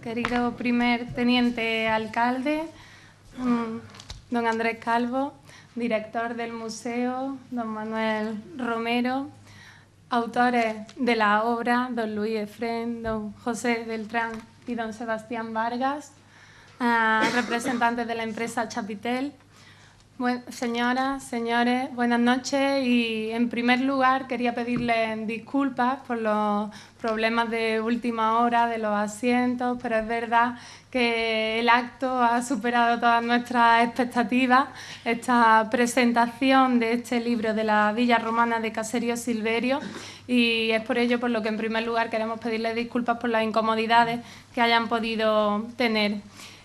querido primer teniente alcalde, don Andrés Calvo, director del museo, don Manuel Romero, autores de la obra, don Luis Efrén, don José Beltrán y don Sebastián Vargas, representantes de la empresa Chapitel. Señoras, señores, buenas noches y en primer lugar quería pedirles disculpas por los problemas de última hora de los asientos, pero es verdad que el acto ha superado todas nuestras expectativas. Esta presentación de este libro de la Villa Romana de Caserío Silverio, y es por ello por lo que en primer lugar queremos pedirles disculpas por las incomodidades que hayan podido tener.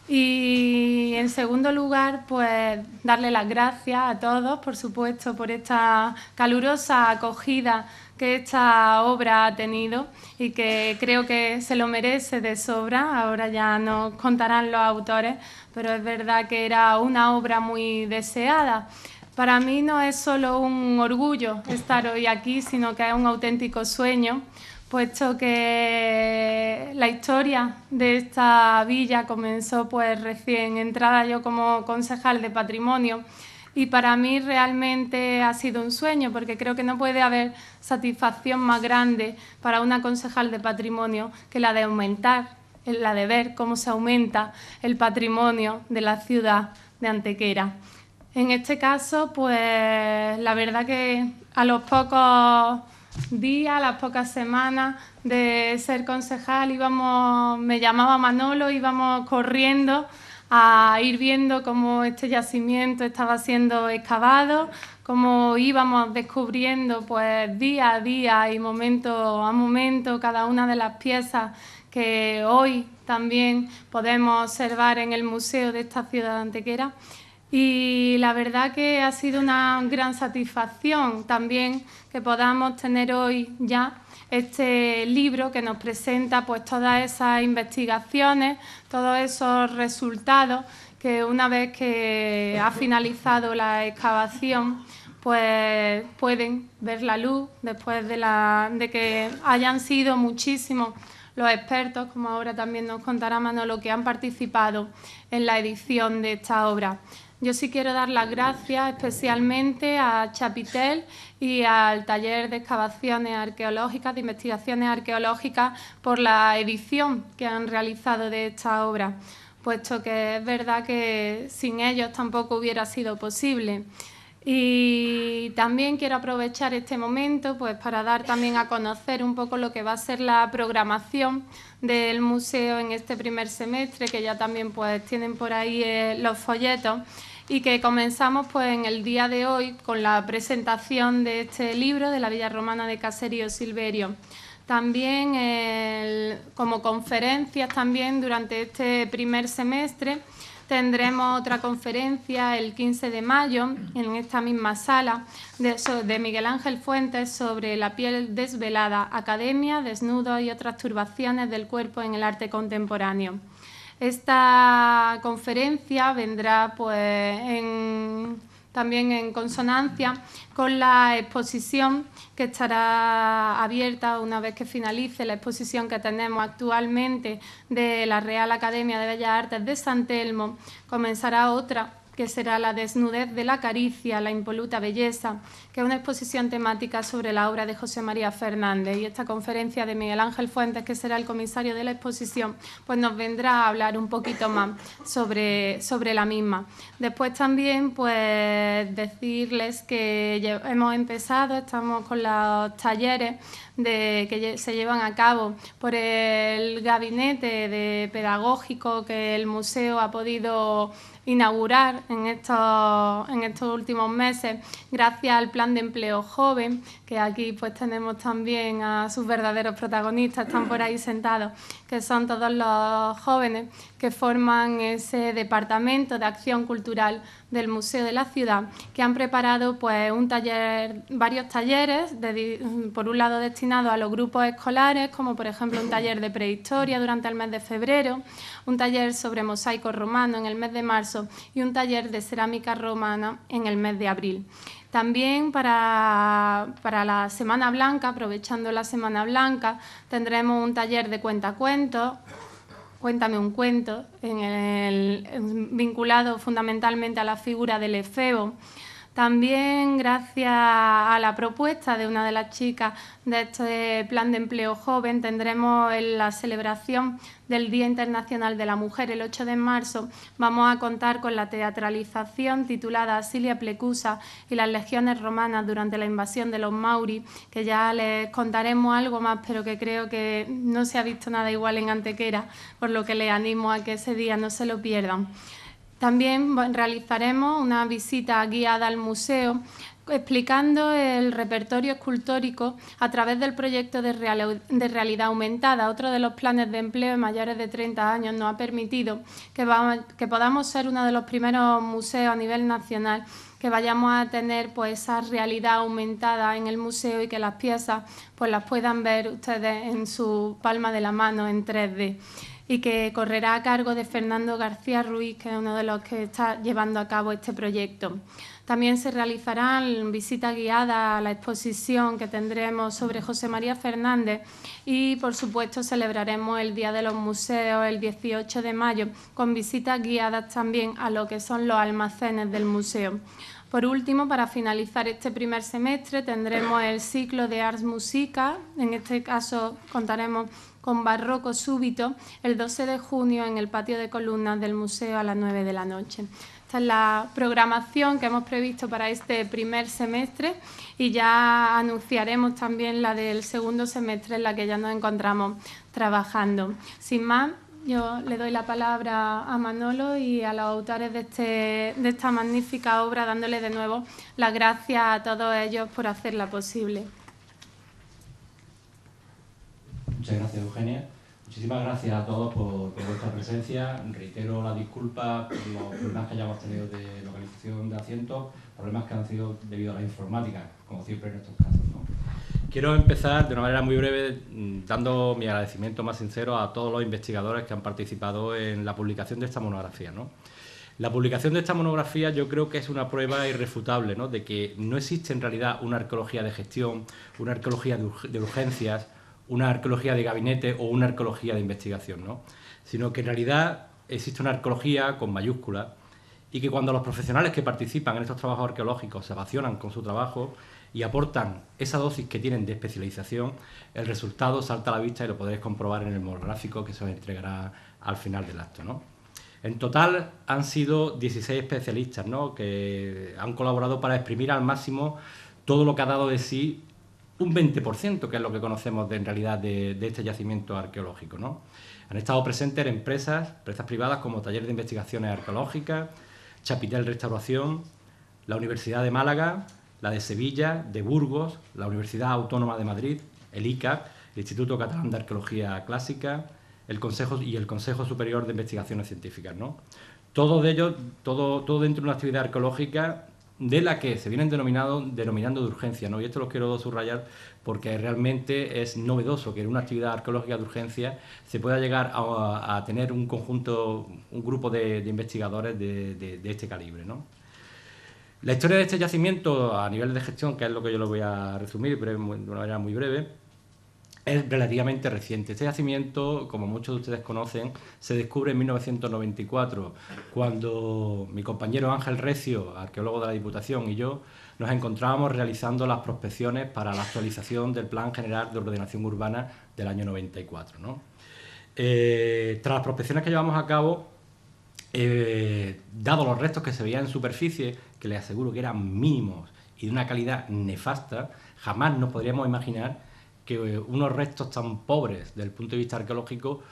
Y en segundo lugar, pues darle las gracias a todos, por supuesto, por esta calurosa acogida que esta obra ha tenido y que creo que se lo merece de sobra. Ahora ya nos contarán los autores, pero es verdad que era una obra muy deseada. Para mí no es solo un orgullo estar hoy aquí, sino que es un auténtico sueño, puesto que la historia de esta villa comenzó pues recién entrada yo como concejal de patrimonio, y para mí realmente ha sido un sueño, porque creo que no puede haber satisfacción más grande para una concejal de patrimonio que la de aumentar, la de ver cómo se aumenta el patrimonio de la ciudad de Antequera. En este caso, pues la verdad que a los pocos días, a las pocas semanas de ser concejal, me llamaba Manolo, íbamos corriendo a ir viendo cómo este yacimiento estaba siendo excavado, cómo íbamos descubriendo pues día a día y momento a momento cada una de las piezas que hoy también podemos observar en el museo de esta ciudad de Antequera. Y la verdad que ha sido una gran satisfacción también que podamos tener hoy ya este libro que nos presenta pues todas esas investigaciones, todos esos resultados que una vez que ha finalizado la excavación pues pueden ver la luz después de que hayan sido muchísimos los expertos, como ahora también nos contará Manolo, que han participado en la edición de esta obra. Yo sí quiero dar las gracias especialmente a Chapitel y al taller de excavaciones arqueológicas, de investigaciones arqueológicas, por la edición que han realizado de esta obra, puesto que es verdad que sin ellos tampoco hubiera sido posible. Y también quiero aprovechar este momento pues para dar también a conocer un poco lo que va a ser la programación del museo en este primer semestre, que ya también pues tienen por ahí los folletos, y que comenzamos pues en el día de hoy con la presentación de este libro de la Villa Romana de Caserío Silverio. También como conferencias también durante este primer semestre tendremos otra conferencia el 15 de mayo en esta misma sala de Miguel Ángel Fuentes sobre la piel desvelada, academia, desnudos y otras turbaciones del cuerpo en el arte contemporáneo. Esta conferencia vendrá pues también en consonancia con la exposición que estará abierta una vez que finalice la exposición que tenemos actualmente de la Real Academia de Bellas Artes de San Telmo. Comenzará otra, que será La desnudez de la caricia, la impoluta belleza, que es una exposición temática sobre la obra de José María Fernández. Y esta conferencia de Miguel Ángel Fuentes, que será el comisario de la exposición, pues nos vendrá a hablar un poquito más sobre la misma. Después también pues decirles que hemos empezado, estamos con los talleres que se llevan a cabo por el gabinete pedagógico que el museo ha podido inaugurar en estos últimos meses, gracias al Plan de Empleo Joven, que aquí pues tenemos también a sus verdaderos protagonistas, están por ahí sentados, que son todos los jóvenes que forman ese departamento de acción cultural del Museo de la Ciudad, que han preparado pues varios talleres, por un lado destinados a los grupos escolares, como por ejemplo un taller de prehistoria durante el mes de febrero, un taller sobre mosaico romano en el mes de marzo y un taller de cerámica romana en el mes de abril. También para la Semana Blanca, aprovechando la Semana Blanca, tendremos un taller de cuentacuentos, Cuéntame un cuento, vinculado fundamentalmente a la figura del efebo. También, gracias a la propuesta de una de las chicas de este Plan de Empleo Joven, tendremos la celebración del Día Internacional de la Mujer el 8 de marzo. Vamos a contar con la teatralización titulada Asilia Plecusa y las legiones romanas durante la invasión de los Mauri, que ya les contaremos algo más, pero que creo que no se ha visto nada igual en Antequera, por lo que les animo a que ese día no se lo pierdan. También realizaremos una visita guiada al museo explicando el repertorio escultórico a través del proyecto de realidad aumentada. Otro de los planes de empleo de mayores de 30 años nos ha permitido que podamos ser uno de los primeros museos a nivel nacional que vayamos a tener pues esa realidad aumentada en el museo y que las piezas pues las puedan ver ustedes en su palma de la mano en 3D. Y que correrá a cargo de Fernando García Ruiz, que es uno de los que está llevando a cabo este proyecto. También se realizarán visitas guiadas a la exposición que tendremos sobre José María Fernández y, por supuesto, celebraremos el Día de los Museos el 18 de mayo con visitas guiadas también a lo que son los almacenes del museo. Por último, para finalizar este primer semestre, tendremos el ciclo de Ars Musica. En este caso contaremos con Barroco Súbito el 12 de junio en el patio de columnas del museo a las 9 de la noche. Esta es la programación que hemos previsto para este primer semestre y ya anunciaremos también la del segundo semestre en la que ya nos encontramos trabajando. Sin más, yo le doy la palabra a Manolo y a los autores de esta magnífica obra, dándole de nuevo las gracias a todos ellos por hacerla posible. Muchas gracias, Eugenia. Muchísimas gracias a todos por vuestra presencia. Reitero la disculpa por los problemas que hayamos tenido de localización de asientos, problemas que han sido debido a la informática, como siempre en estos casos, ¿no? Quiero empezar de una manera muy breve dando mi agradecimiento más sincero a todos los investigadores que han participado en la publicación de esta monografía, ¿no? La publicación de esta monografía yo creo que es una prueba irrefutable, ¿no?, de que no existe en realidad una arqueología de gestión, una arqueología de urgencias, una arqueología de gabinete o una arqueología de investigación, ¿no?, sino que en realidad existe una arqueología con mayúsculas y que cuando los profesionales que participan en estos trabajos arqueológicos se apasionan con su trabajo y aportan esa dosis que tienen de especialización, el resultado salta a la vista y lo podréis comprobar en el monográfico que se os entregará al final del acto, ¿no? En total han sido 16 especialistas, ¿no?, que han colaborado para exprimir al máximo todo lo que ha dado de sí un 20%, que es lo que conocemos en realidad de este yacimiento arqueológico, ¿no? Han estado presentes empresas privadas como Taller de Investigaciones Arqueológicas, Chapitel Restauración, la Universidad de Málaga, la de Sevilla, de Burgos, la Universidad Autónoma de Madrid, el ICAP, el Instituto Catalán de Arqueología Clásica, el Consejo Superior de Investigaciones Científicas, ¿no? Todo dentro de una actividad arqueológica de la que se vienen denominando de urgencia, ¿no? Y esto lo quiero subrayar porque realmente es novedoso que en una actividad arqueológica de urgencia se pueda llegar a tener un grupo de investigadores de este calibre, ¿no? La historia de este yacimiento a nivel de gestión, que es lo que yo lo voy a resumir de una manera muy breve, es relativamente reciente. Este yacimiento, como muchos de ustedes conocen, se descubre en 1994, cuando mi compañero Ángel Recio, arqueólogo de la Diputación, y yo nos encontrábamos realizando las prospecciones para la actualización del Plan General de Ordenación Urbana del año 94, ¿no? Tras las prospecciones que llevamos a cabo, dado los restos que se veían en superficie, que les aseguro que eran mínimos y de una calidad nefasta, jamás nos podríamos imaginar que unos restos tan pobres desde el punto de vista arqueológico,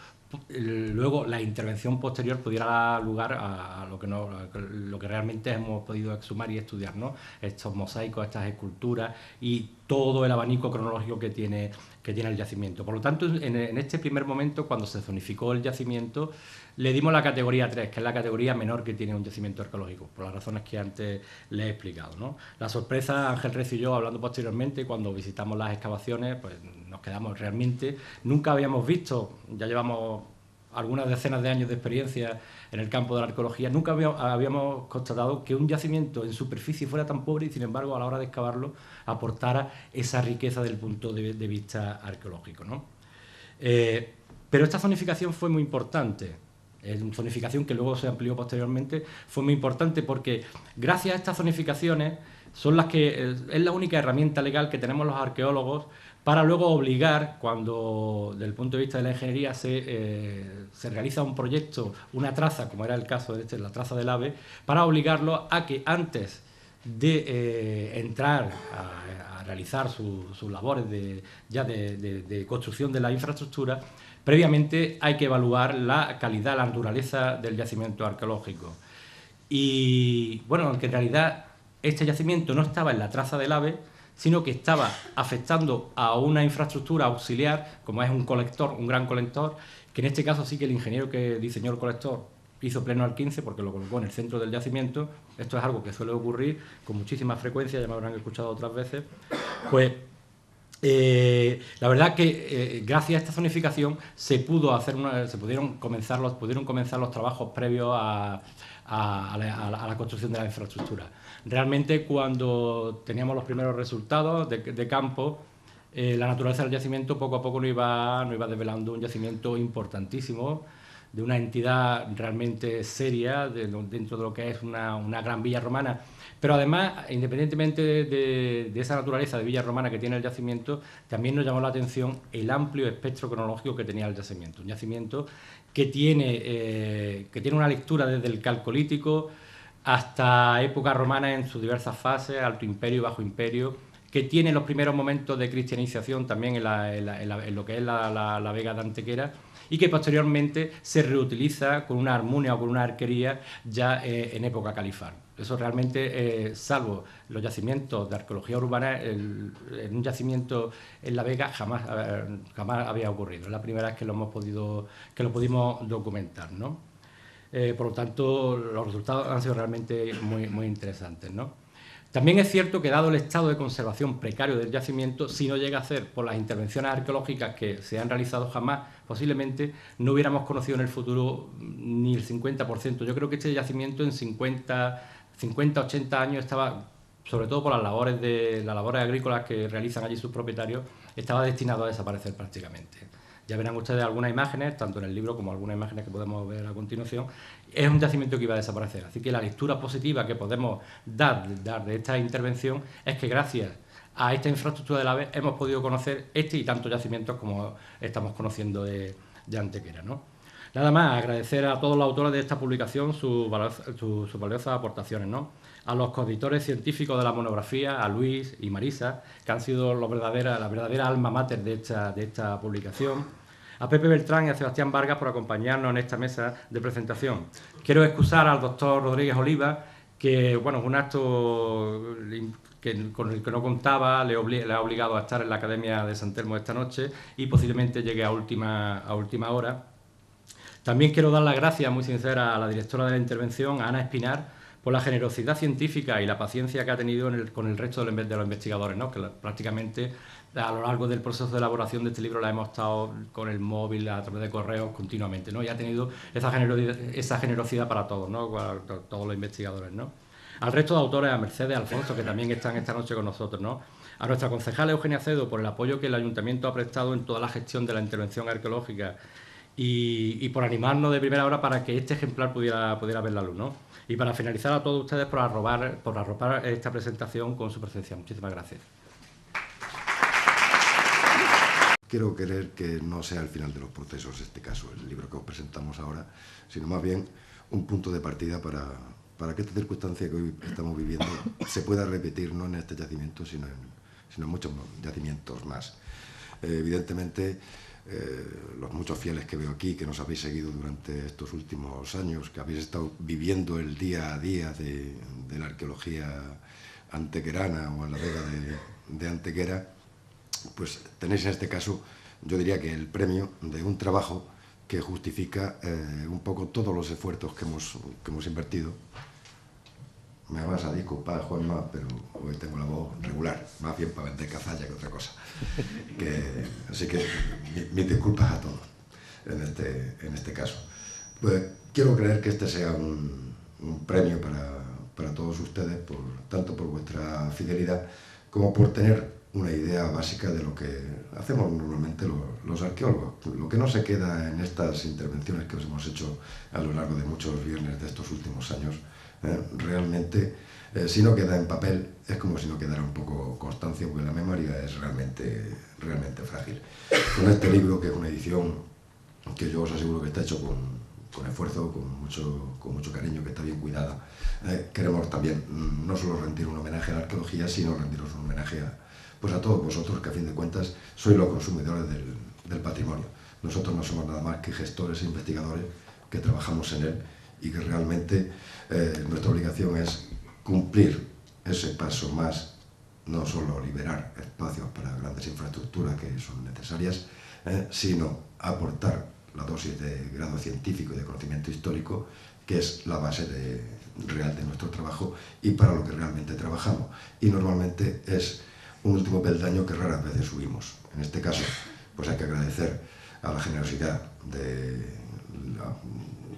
luego la intervención posterior pudiera dar lugar a lo que realmente hemos podido exhumar y estudiar, ¿no? Estos mosaicos, estas esculturas y todo el abanico cronológico que tiene el yacimiento. Por lo tanto, en este primer momento, cuando se zonificó el yacimiento, le dimos la categoría 3, que es la categoría menor que tiene un yacimiento arqueológico, por las razones que antes le he explicado, ¿no? La sorpresa, Ángel Recio y yo, hablando posteriormente, cuando visitamos las excavaciones, pues nos quedamos realmente... Nunca habíamos visto, ya llevamos algunas decenas de años de experiencia en el campo de la arqueología, nunca habíamos constatado que un yacimiento en superficie fuera tan pobre y, sin embargo, a la hora de excavarlo, aportara esa riqueza del punto de vista arqueológico, ¿no? Pero esta zonificación fue muy importante. Zonificación que luego se amplió posteriormente, fue muy importante porque gracias a estas zonificaciones son las que es la única herramienta legal que tenemos los arqueólogos para luego obligar, cuando desde el punto de vista de la ingeniería se realiza un proyecto, una traza, como era el caso de la traza del AVE, para obligarlo a que antes de entrar a realizar sus labores de construcción de la infraestructura, previamente hay que evaluar la calidad, la naturaleza del yacimiento arqueológico. Y bueno, aunque en realidad este yacimiento no estaba en la traza del AVE, sino que estaba afectando a una infraestructura auxiliar, como es un colector, un gran colector, que en este caso sí que el ingeniero que diseñó el colector hizo pleno al 15 porque lo colocó en el centro del yacimiento. Esto es algo que suele ocurrir con muchísima frecuencia, ya me habrán escuchado otras veces. Pues la verdad que gracias a esta zonificación se pudieron comenzar los trabajos previos a la construcción de la infraestructura. Realmente, cuando teníamos los primeros resultados de campo, la naturaleza del yacimiento poco a poco nos iba desvelando un yacimiento importantísimo, de una entidad realmente seria dentro de lo que es una gran villa romana. Pero además, independientemente de esa naturaleza de villa romana que tiene el yacimiento, también nos llamó la atención el amplio espectro cronológico que tenía el yacimiento. Un yacimiento que tiene una lectura desde el Calcolítico hasta época romana en sus diversas fases, Alto Imperio y Bajo Imperio, que tiene los primeros momentos de cristianización también en lo que es la Vega de Antequera, y que posteriormente se reutiliza con una armunia o con una arquería ya en época califal. Eso realmente, salvo los yacimientos de arqueología urbana, en un yacimiento en la Vega jamás había ocurrido. Es la primera vez que lo pudimos documentar, ¿no? Por lo tanto, los resultados han sido realmente muy, muy interesantes, ¿no? También es cierto que, dado el estado de conservación precario del yacimiento, si no llega a ser por las intervenciones arqueológicas que se han realizado, jamás, posiblemente, no hubiéramos conocido en el futuro ni el 50%. Yo creo que este yacimiento en 50, 80 años estaba, sobre todo por las labores agrícolas que realizan allí sus propietarios, estaba destinado a desaparecer prácticamente. Ya verán ustedes algunas imágenes, tanto en el libro como algunas imágenes que podemos ver a continuación. Es un yacimiento que iba a desaparecer. Así que la lectura positiva que podemos dar de esta intervención es que gracias a esta infraestructura del AVE hemos podido conocer este y tantos yacimientos como estamos conociendo de Antequera, ¿no? Nada más, agradecer a todos los autores de esta publicación sus valiosas aportaciones, ¿no? A los coauditores científicos de la monografía, a Luis y Marisa, que han sido la verdadera alma mater de esta publicación. A Pepe Beltrán y a Sebastián Vargas por acompañarnos en esta mesa de presentación. Quiero excusar al doctor Rodríguez Oliva, que bueno, es un acto con el que no contaba, le ha obligado a estar en la Academia de San Telmo esta noche y posiblemente llegue a última hora. También quiero dar las gracias muy sinceras a la directora de la intervención, a Ana Espinar, por la generosidad científica y la paciencia que ha tenido con el resto de los investigadores, ¿no? Que prácticamente a lo largo del proceso de elaboración de este libro la hemos estado con el móvil, a través de correos, continuamente, ¿no? Y ha tenido esa generosidad para todos, ¿no? Para todos los investigadores, ¿no? Al resto de autores, a Mercedes, Alfonso, que también están esta noche con nosotros, ¿no? A nuestra concejala Eugenia Cedo por el apoyo que el Ayuntamiento ha prestado en toda la gestión de la intervención arqueológica y por animarnos de primera hora para que este ejemplar pudiera ver la luz, ¿no? Y para finalizar, a todos ustedes por arropar esta presentación con su presencia. Muchísimas gracias. Quiero creer que no sea el final de los procesos este caso, el libro que os presentamos ahora, sino más bien un punto de partida para que esta circunstancia que hoy estamos viviendo se pueda repetir no en este yacimiento, sino en muchos yacimientos más. Evidentemente, los muchos fieles que veo aquí, que nos habéis seguido durante estos últimos años, que habéis estado viviendo el día a día de la arqueología antequerana o en la Vega de Antequera, pues tenéis en este caso, yo diría que el premio de un trabajo que justifica un poco todos los esfuerzos que hemos invertido. Me vas a disculpar, Juanma, pero hoy tengo la voz regular, más bien para vender cazalla que otra cosa. Así que mis disculpas a todos en este caso. Pues quiero creer que este sea un premio para todos ustedes, tanto por vuestra fidelidad como por tener una idea básica de lo que hacemos normalmente los arqueólogos. Lo que no se queda en estas intervenciones que os hemos hecho a lo largo de muchos viernes de estos últimos años, realmente, si no queda en papel, es como si no quedara un poco constancia, porque la memoria es realmente frágil. Con este libro, que es una edición que yo os aseguro que está hecho con esfuerzo, con mucho cariño, que está bien cuidada, queremos también no solo rendir un homenaje a la arqueología, sino rendiros un homenaje a todos vosotros, que a fin de cuentas sois los consumidores del patrimonio. Nosotros no somos nada más que gestores e investigadores que trabajamos en él, y que realmente nuestra obligación es cumplir ese paso más, no solo liberar espacios para grandes infraestructuras que son necesarias, sino aportar la dosis de grado científico y de conocimiento histórico, que es la base real de nuestro trabajo y para lo que realmente trabajamos. Y normalmente es un último peldaño que raras veces subimos. En este caso, pues hay que agradecer a la generosidad de la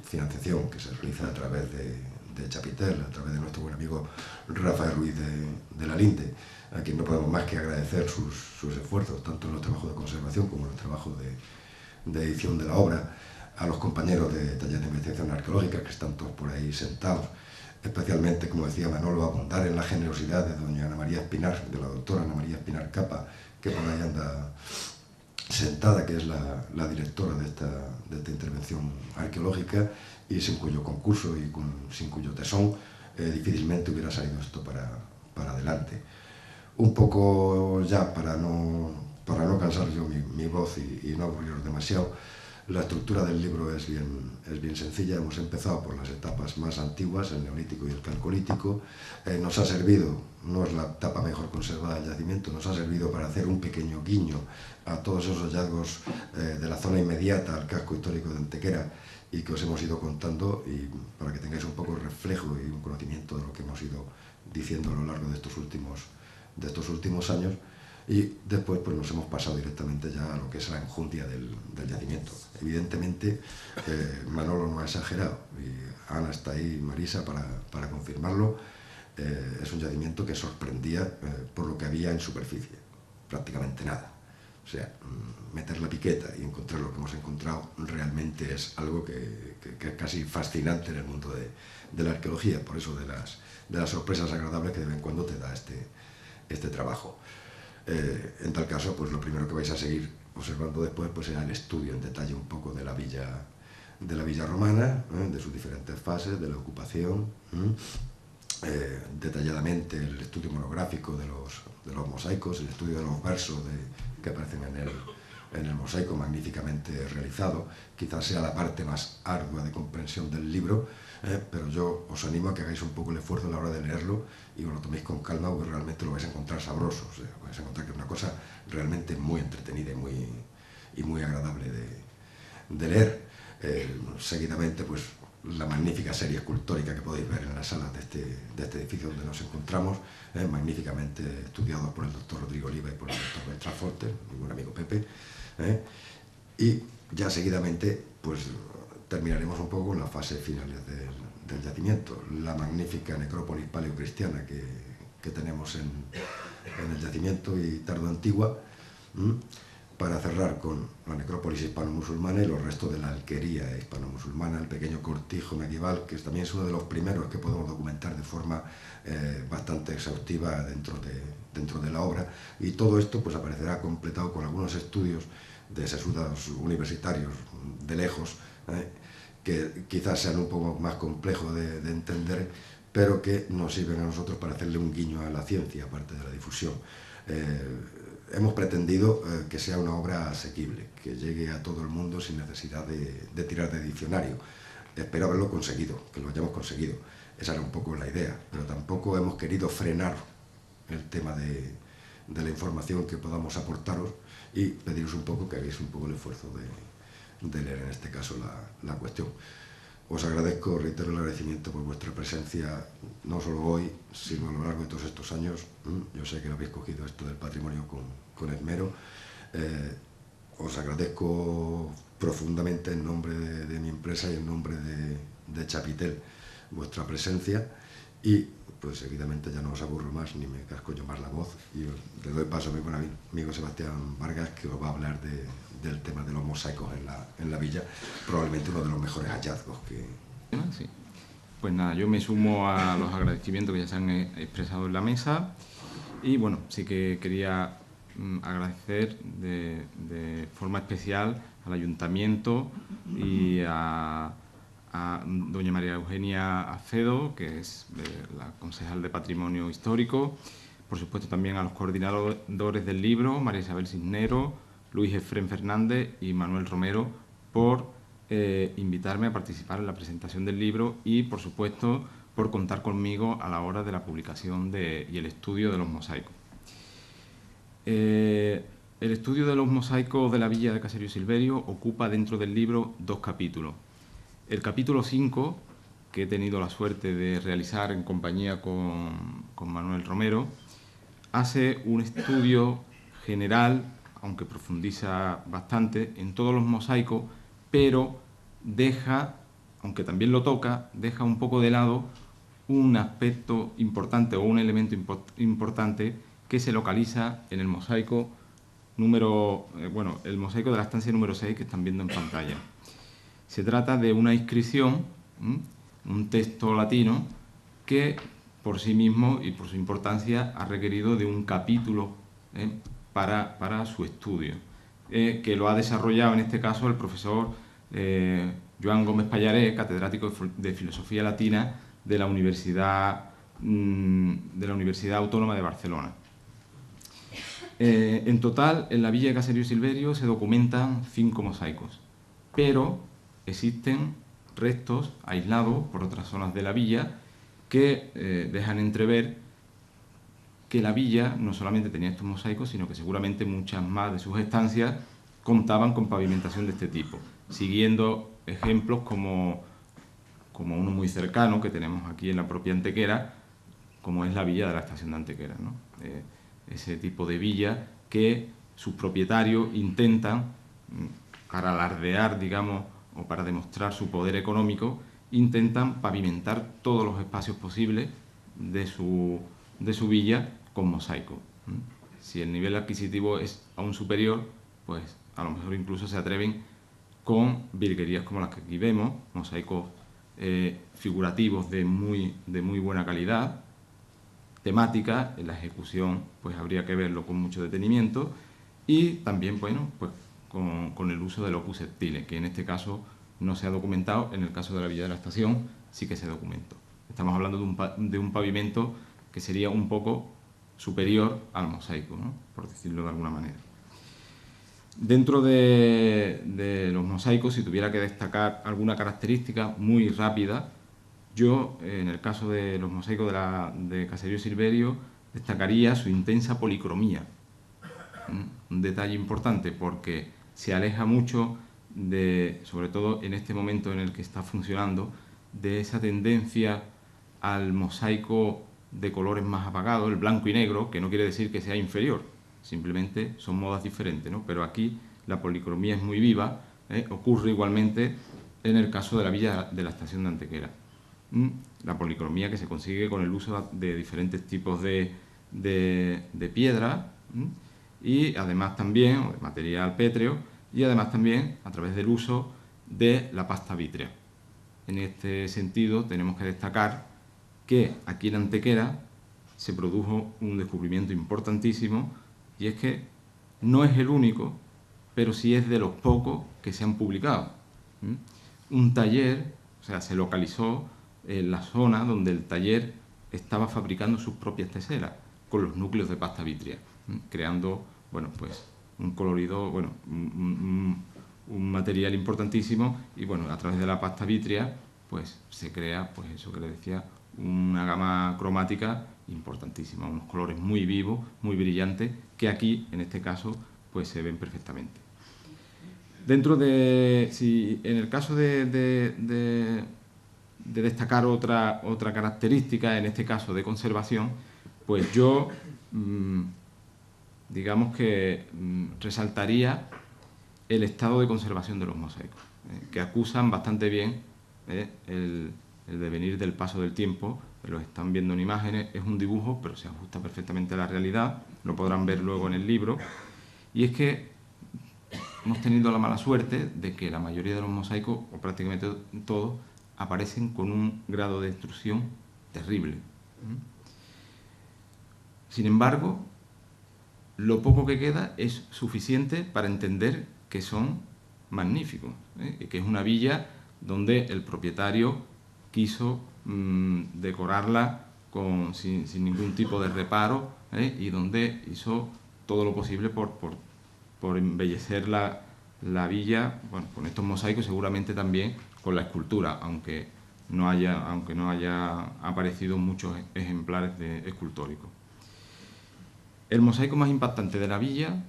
financiación que se realiza a través de Chapitel, a través de nuestro buen amigo Rafael Ruiz de la Linde, a quien no podemos más que agradecer sus esfuerzos, tanto en los trabajos de conservación como en los trabajos de edición de la obra, a los compañeros de taller de investigación arqueológica, que están todos por ahí sentados, especialmente, como decía Manolo, abundar en la generosidad de doña Ana María Espinar, de la doctora Ana María Espinar Capa, que por ahí anda sentada, que es la directora de esta intervención arqueológica, y sin cuyo concurso y sin cuyo tesón difícilmente hubiera salido esto para adelante. Un poco ya para no cansar yo mi voz y no aburriros demasiado, la estructura del libro es bien sencilla. Hemos empezado por las etapas más antiguas, el neolítico y el calcolítico. Nos ha servido, no es la etapa mejor conservada del yacimiento, nos ha servido para hacer un pequeño guiño a todos esos hallazgos de la zona inmediata al casco histórico de Antequera, y que os hemos ido contando, y para que tengáis un poco reflejo y un conocimiento de lo que hemos ido diciendo a lo largo de estos últimos años. Y después pues nos hemos pasado directamente ya a lo que es la enjundia del yacimiento. Evidentemente Manolo no ha exagerado, y Ana está ahí, Marisa, para confirmarlo. Es un yacimiento que sorprendía por lo que había en superficie, prácticamente nada. O sea, meter la piqueta y encontrar lo que hemos encontrado realmente es algo que es casi fascinante en el mundo de la arqueología, por eso de las sorpresas agradables que de vez en cuando te da este trabajo. En tal caso, pues lo primero que vais a seguir observando después pues será el estudio en detalle un poco de la villa romana, de sus diferentes fases, de la ocupación, detalladamente el estudio monográfico de los mosaicos, el estudio de los versos que aparecen en el mosaico, magníficamente realizado. Quizás sea la parte más ardua de comprensión del libro, pero yo os animo a que hagáis un poco el esfuerzo a la hora de leerlo y os lo toméis con calma, porque realmente lo vais a encontrar sabroso. O sea, vais a encontrar que es una cosa realmente muy entretenida y muy agradable de leer. Seguidamente, pues la magnífica serie escultórica que podéis ver en las salas de este edificio donde nos encontramos, magníficamente estudiados por el doctor Rodrigo Oliva y por el doctor Bertrand Forte, mi buen amigo Pepe. Y ya seguidamente pues terminaremos un poco con las fases finales del yacimiento, la magnífica necrópolis paleocristiana que tenemos en el yacimiento y tardoantigua, para cerrar con la necrópolis hispano-musulmana y los restos de la alquería hispano-musulmana, el pequeño cortijo medieval, que también es uno de los primeros que podemos documentar de forma bastante exhaustiva dentro de la obra. Y todo esto pues aparecerá completado con algunos estudios de sesudos universitarios de lejos, que quizás sean un poco más complejos de entender, pero que nos sirven a nosotros para hacerle un guiño a la ciencia, aparte de la difusión. Hemos pretendido que sea una obra asequible, que llegue a todo el mundo sin necesidad de tirar de diccionario. Espero haberlo conseguido, que lo hayamos conseguido. Esa era un poco la idea, pero tampoco hemos querido frenar el tema de la información que podamos aportaros, y pediros un poco que hagáis un poco el esfuerzo de leer en este caso la cuestión. Os agradezco, reitero el agradecimiento por vuestra presencia, no solo hoy, sino a lo largo de todos estos años. Yo sé que habéis cogido esto del patrimonio con esmero. Os agradezco profundamente en nombre de mi empresa y en nombre de Chapitel vuestra presencia, y pues seguidamente ya no os aburro más ni me cascollo más la voz y le doy paso a mi buen amigo Sebastián Vargas, que os va a hablar del tema de los mosaicos en la villa, probablemente uno de los mejores hallazgos que... Sí. Pues nada, yo me sumo a los agradecimientos que ya se han expresado en la mesa y bueno, sí que quería agradecer de forma especial al Ayuntamiento y a doña María Eugenia Acedo, que es la concejal de Patrimonio Histórico, por supuesto también a los coordinadores del libro, María Isabel Cisnero, Luis Efrén Fernández y Manuel Romero, por invitarme a participar en la presentación del libro y, por supuesto, por contar conmigo a la hora de la publicación y el estudio de los mosaicos. El estudio de los mosaicos de la villa de Caserío Silverio ocupa dentro del libro 2 capítulos. El capítulo 5, que he tenido la suerte de realizar en compañía con Manuel Romero, hace un estudio general, aunque profundiza bastante, en todos los mosaicos, pero deja, aunque también lo toca, deja un poco de lado un aspecto importante o un elemento importante que se localiza en el mosaico el mosaico de la estancia número 6 que están viendo en pantalla. Se trata de una inscripción, un texto latino que por sí mismo y por su importancia ha requerido de un capítulo para su estudio, que lo ha desarrollado en este caso el profesor Joan Gómez Pallaré, catedrático de Filosofía Latina de la Universidad Autónoma de Barcelona. En total, en la villa de Caserío Silverio se documentan 5 mosaicos, pero existen restos aislados por otras zonas de la villa que dejan entrever que la villa no solamente tenía estos mosaicos, sino que seguramente muchas más de sus estancias contaban con pavimentación de este tipo, siguiendo ejemplos como uno muy cercano que tenemos aquí en la propia Antequera, como es la villa de la estación de Antequera, ¿no? Ese tipo de villa que sus propietarios intentan, para alardear, digamos, o para demostrar su poder económico, intentan pavimentar todos los espacios posibles de su villa con mosaico. Si el nivel adquisitivo es aún superior, pues a lo mejor incluso se atreven con virguerías como las que aquí vemos, mosaicos figurativos de muy buena calidad, temática. En la ejecución pues habría que verlo con mucho detenimiento y también, bueno, pues con el uso del opus sectile, que en este caso no se ha documentado. En el caso de la villa de la estación sí que se documentó. Estamos hablando de un pavimento que sería un poco superior al mosaico, ¿no?, por decirlo de alguna manera. Dentro de los mosaicos, si tuviera que destacar alguna característica muy rápida, yo, en el caso de los mosaicos de Caserío Silverio, destacaría su intensa policromía. Un detalle importante porque se aleja mucho sobre todo en este momento en el que está funcionando, de esa tendencia al mosaico de colores más apagados, el blanco y negro, que no quiere decir que sea inferior, simplemente son modas diferentes, ¿no? Pero aquí la policromía es muy viva, ocurre igualmente en el caso de la villa de la estación de Antequera. La policromía que se consigue con el uso de diferentes tipos de piedra y además también, o de material pétreo, y además también a través del uso de la pasta vítrea. En este sentido tenemos que destacar que aquí en Antequera se produjo un descubrimiento importantísimo, y es que no es el único, pero sí es de los pocos que se han publicado. Un taller, o sea, se localizó en la zona donde el taller estaba fabricando sus propias teselas con los núcleos de pasta vítrea, creando, bueno, pues un colorido, bueno, un material importantísimo, y bueno, a través de la pasta vítrea pues se crea, pues eso que le decía, una gama cromática importantísima, unos colores muy vivos, muy brillantes, que aquí, en este caso, pues se ven perfectamente. Dentro de, en el caso de destacar otra característica, en este caso de conservación, pues yo, digamos que resaltaría el estado de conservación de los mosaicos, que acusan bastante bien el devenir del paso del tiempo lo están viendo en imágenes, es un dibujo, pero se ajusta perfectamente a la realidad, lo podrán ver luego en el libro, y es que hemos tenido la mala suerte de que la mayoría de los mosaicos, o prácticamente todos, aparecen con un grado de destrucción terrible. Sin embargo, lo poco que queda es suficiente para entender que son magníficos, que es una villa donde el propietario quiso decorarla sin ningún tipo de reparo, y donde hizo todo lo posible por embellecer la villa, bueno, con estos mosaicos, seguramente también con la escultura, aunque no haya aparecido muchos ejemplares escultóricos. El mosaico más impactante de la villa,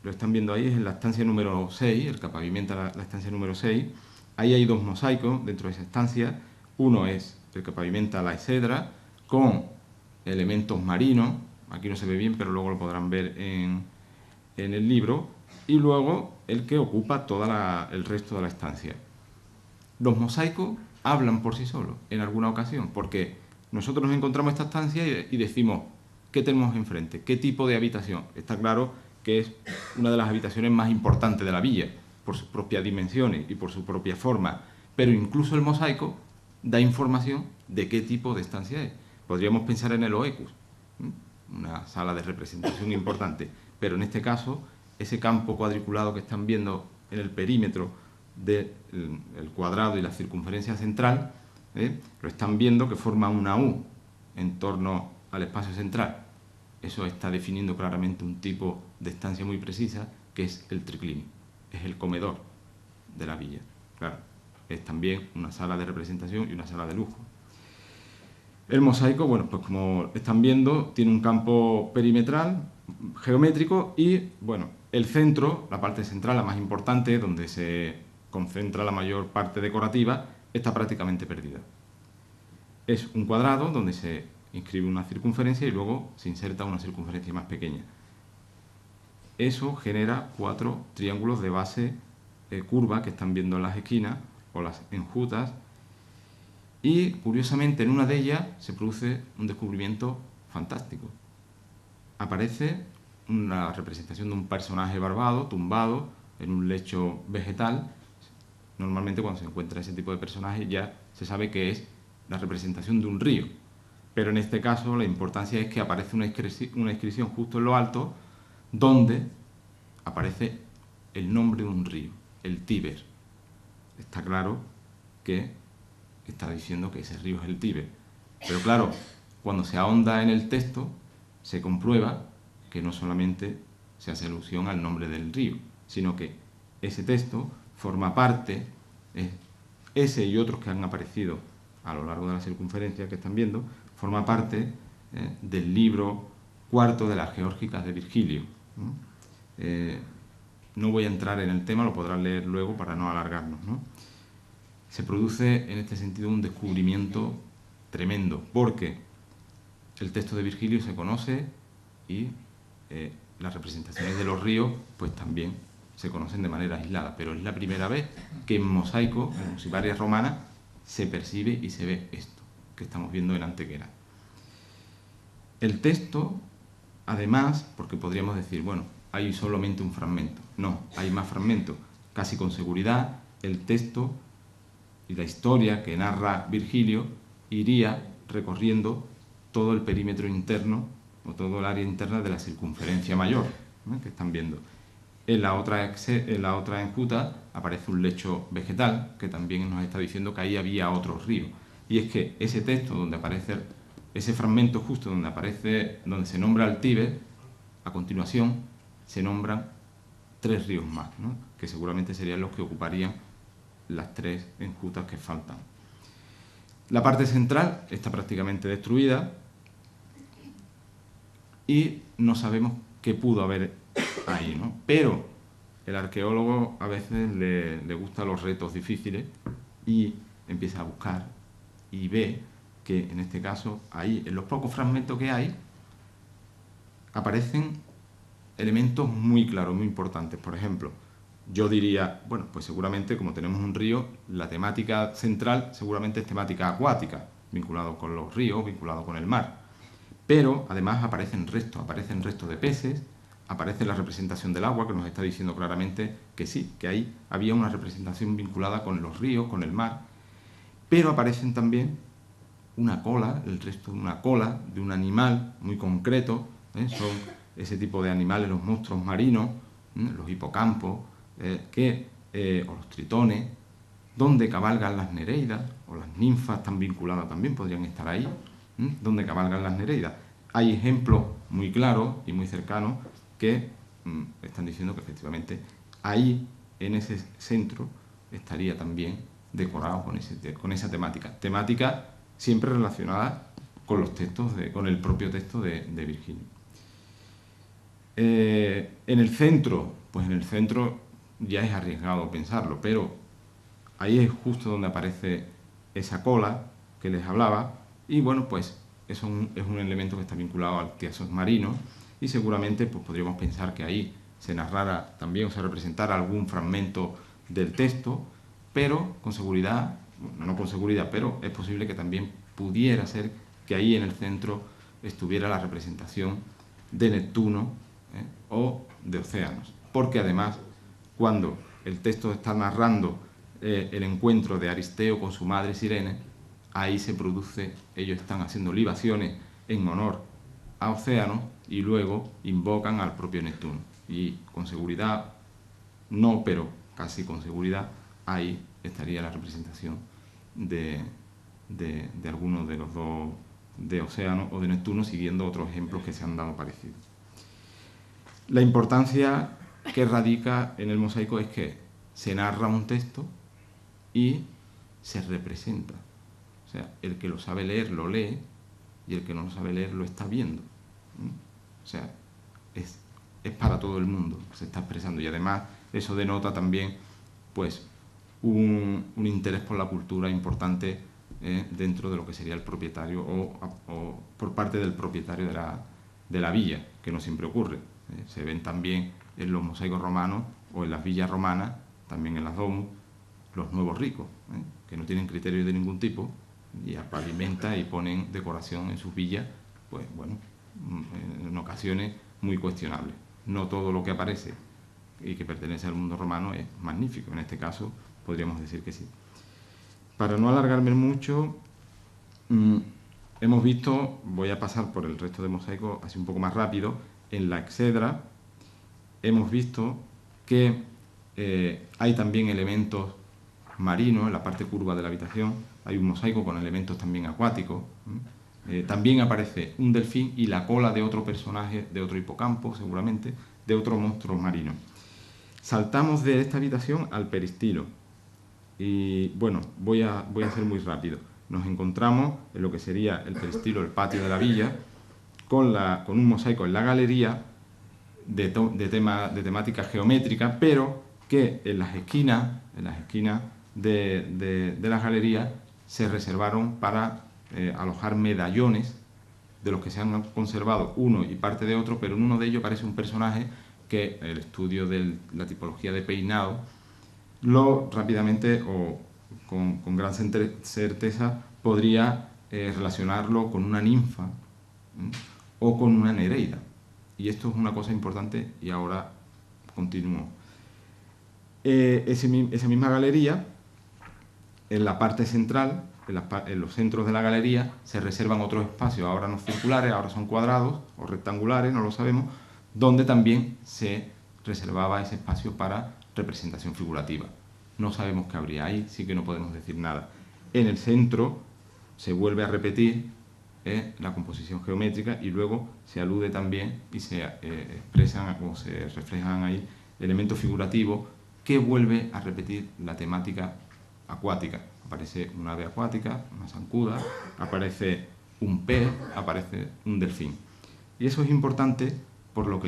lo están viendo ahí, es en la estancia número 6, el que pavimenta la estancia número 6. Ahí hay dos mosaicos dentro de esa estancia. Uno es el que pavimenta la exedra con elementos marinos, aquí no se ve bien, pero luego lo podrán ver en el libro, y luego el que ocupa todo el resto de la estancia. Los mosaicos hablan por sí solos en alguna ocasión, porque nosotros nos encontramos esta estancia y decimos, ¿qué tenemos enfrente? ¿Qué tipo de habitación? Está claro que es una de las habitaciones más importantes de la villa, por sus propias dimensiones y por su propia forma, pero incluso el mosaico da información de qué tipo de estancia es. Podríamos pensar en el Oecus, una sala de representación importante, pero en este caso, ese campo cuadriculado que están viendo en el perímetro del cuadrado y la circunferencia central, lo están viendo que forma una U en torno al espacio central. Eso está definiendo claramente un tipo de estancia muy precisa, que es el triclinium, es el comedor de la villa. Claro, es también una sala de representación y una sala de lujo. El mosaico, bueno, pues como están viendo, tiene un campo perimetral, geométrico, y, bueno, el centro, la parte central, la más importante, donde se concentra la mayor parte decorativa, está prácticamente perdida. Es un cuadrado donde se inscribe una circunferencia y luego se inserta una circunferencia más pequeña. Eso genera 4 triángulos de base curva que están viendo en las esquinas o las enjutas, y curiosamente en una de ellas se produce un descubrimiento fantástico. Aparece una representación de un personaje barbado, tumbado en un lecho vegetal. Normalmente cuando se encuentra ese tipo de personaje ya se sabe que es la representación de un río, pero en este caso la importancia es que aparece una inscripción justo en lo alto donde aparece el nombre de un río, el Tíber. Está claro que está diciendo que ese río es el Tíber, pero claro, cuando se ahonda en el texto se comprueba que no solamente se hace alusión al nombre del río, sino que ese texto forma parte, ese y otros que han aparecido a lo largo de la circunferencia que están viendo, forma parte del libro cuarto de las Geórgicas de Virgilio. No voy a entrar en el tema, lo podrán leer luego para no alargarnos, ¿no? Se produce en este sentido un descubrimiento tremendo, porque el texto de Virgilio se conoce y las representaciones de los ríos pues también se conocen de manera aislada, pero es la primera vez que en mosaico, en musivaria romana, se percibe y se ve esto que estamos viendo en Antequera. El texto, además, porque podríamos decir, bueno, hay solamente un fragmento. No, hay más fragmentos. Casi con seguridad, el texto y la historia que narra Virgilio iría recorriendo todo el perímetro interno o todo el área interna de la circunferencia mayor, ¿no?, que están viendo. En la otra enjuta aparece un lecho vegetal que también nos está diciendo que ahí había otro río. Y es que ese texto donde aparece, ese fragmento justo donde se nombra el Tíber, a continuación se nombran 3 ríos más, ¿no?, que seguramente serían los que ocuparían las 3 enjutas que faltan. La parte central está prácticamente destruida y no sabemos qué pudo haber ahí, ¿no? Pero el arqueólogo a veces le gustan los retos difíciles y empieza a buscar y ve que en este caso ahí, en los pocos fragmentos que hay, aparecen elementos muy claros, muy importantes. Por ejemplo, yo diría, bueno, pues seguramente como tenemos un río, la temática central seguramente es temática acuática, vinculado con los ríos, vinculado con el mar. Pero además aparecen restos de peces, aparece la representación del agua, que nos está diciendo claramente que sí, que ahí había una representación vinculada con los ríos, con el mar, pero aparecen también una cola, el resto de una cola de un animal muy concreto, son ese tipo de animales, los monstruos marinos, los hipocampos, o los tritones, donde cabalgan las nereidas, o las ninfas tan vinculadas también podrían estar ahí, donde cabalgan las nereidas. Hay ejemplos muy claros y muy cercanos que están diciendo que efectivamente ahí, en ese centro, estaría también decorado con esa temática siempre relacionada con los textos, con el propio texto de Virgilio. En el centro, pues en el centro ya es arriesgado pensarlo, pero ahí es justo donde aparece esa cola que les hablaba, y bueno, pues es un elemento que está vinculado al tiasos marino, y seguramente pues podríamos pensar que ahí se narrara también o se representara algún fragmento del texto, pero con seguridad, bueno, no con seguridad, pero es posible que también pudiera ser que ahí en el centro estuviera la representación de Neptuno o de océanos, porque además cuando el texto está narrando el encuentro de Aristeo con su madre Sirene, ahí se produce, ellos están haciendo libaciones en honor a Océano y luego invocan al propio Neptuno. Y con seguridad, no, pero casi con seguridad, ahí estaría la representación de alguno de los dos, de Océano o de Neptuno, siguiendo otros ejemplos que se han dado parecidos. La importancia que radica en el mosaico es que se narra un texto y se representa. O sea, el que lo sabe leer lo lee y el que no lo sabe leer lo está viendo. O sea, es para todo el mundo, se está expresando, y además eso denota también pues un interés por la cultura importante dentro de lo que sería el propietario o por parte del propietario de la villa, que no siempre ocurre. Se ven también en los mosaicos romanos o en las villas romanas, también en las domus, los nuevos ricos, que no tienen criterios de ningún tipo y pavimentan y ponen decoración en sus villas, pues bueno, en ocasiones muy cuestionables. No todo lo que aparece y que pertenece al mundo romano es magnífico, en este caso podríamos decir que sí. Para no alargarme mucho, hemos visto, voy a pasar por el resto de mosaicos así un poco más rápido. En la exedra hemos visto que hay también elementos marinos en la parte curva de la habitación, hay un mosaico con elementos también acuáticos. También aparece un delfín y la cola de otro personaje, de otro hipocampo seguramente, de otro monstruo marino. Saltamos de esta habitación al peristilo y bueno, voy a ser muy rápido. Nos encontramos en lo que sería el peristilo, el patio de la villa, con un mosaico en la galería de temática geométrica, pero que en las esquinas de las galerías se reservaron para alojar medallones de los que se han conservado uno y parte de otro, pero en uno de ellos aparece un personaje que el estudio de la tipología de peinado lo rápidamente o con gran certeza podría relacionarlo con una ninfa o con una nereida. Y esto es una cosa importante y ahora continúo. Esa misma galería, en la parte central, en los centros de la galería, se reservan otros espacios, ahora no circulares, ahora son cuadrados o rectangulares, no lo sabemos, donde también se reservaba ese espacio para representación figurativa. No sabemos qué habría ahí, sí que no podemos decir nada. En el centro se vuelve a repetir la composición geométrica y luego se alude también y se expresan o se reflejan ahí elementos figurativos que vuelve a repetir la temática acuática. Aparece un ave acuática, una zancuda, aparece un pez, aparece un delfín. Y eso es importante por lo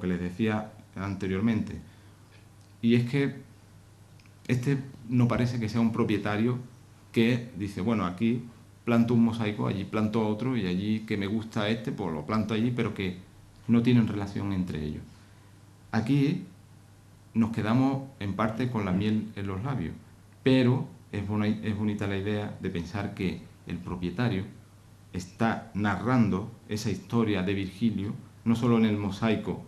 que les decía anteriormente. Y es que este no parece que sea un propietario que dice, bueno, aquí planto un mosaico, allí planto otro, y allí que me gusta este, pues lo planto allí, pero que no tienen relación entre ellos. Aquí nos quedamos en parte con la miel en los labios, pero es bonita la idea de pensar que el propietario está narrando esa historia de Virgilio, no solo en el mosaico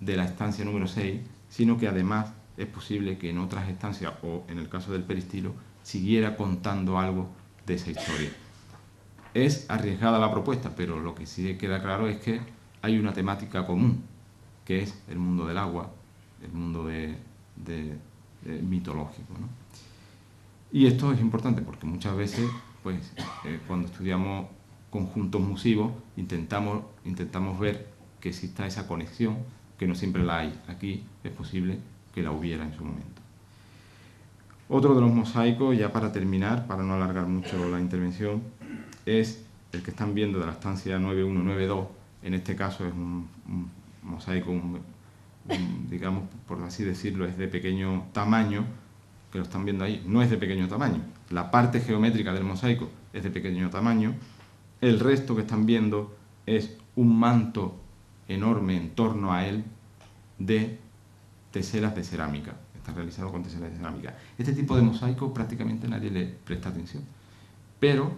de la estancia número 6, sino que además es posible que en otras estancias, o en el caso del peristilo, siguiera contando algo de esa historia. Es arriesgada la propuesta, pero lo que sí queda claro es que hay una temática común, que es el mundo del agua, el mundo mitológico, ¿no? Y esto es importante porque muchas veces, pues, cuando estudiamos conjuntos musivos, intentamos ver que exista esa conexión, que no siempre la hay. Aquí es posible que la hubiera en su momento. Otro de los mosaicos, ya para terminar, para no alargar mucho la intervención, es el que están viendo de la estancia 9192. En este caso es un mosaico, digamos, por así decirlo, es de pequeño tamaño, que lo están viendo ahí, no es de pequeño tamaño. La parte geométrica del mosaico es de pequeño tamaño. El resto que están viendo es un manto enorme en torno a él de teselas de cerámica. Está realizado con teselas de cerámica. Este tipo de mosaico prácticamente nadie le presta atención. Pero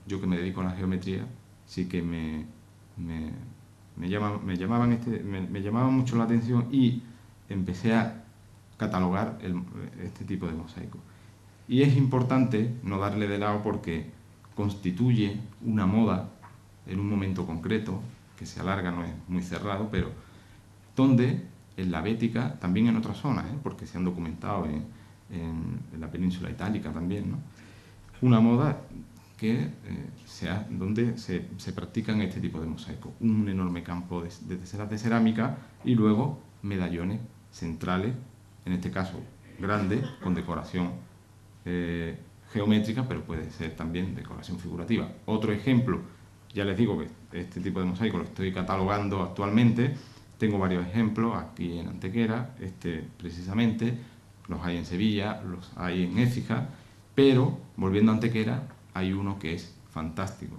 yo que me dedico a la geometría, sí que me llamaban mucho la atención y empecé a catalogar este tipo de mosaico. Y es importante no darle de lado porque constituye una moda en un momento concreto, que se alarga, no es muy cerrado, pero donde en la Bética, también en otras zonas, porque se han documentado en la península itálica también, ¿no? Una moda que donde se practican este tipo de mosaicos. Un enorme campo de teselas de cerámica y luego medallones centrales, en este caso grandes, con decoración geométrica, pero puede ser también decoración figurativa. Otro ejemplo, ya les digo que este tipo de mosaico lo estoy catalogando actualmente, tengo varios ejemplos aquí en Antequera, precisamente, los hay en Sevilla, los hay en Écija, pero volviendo a Antequera hay uno que es fantástico,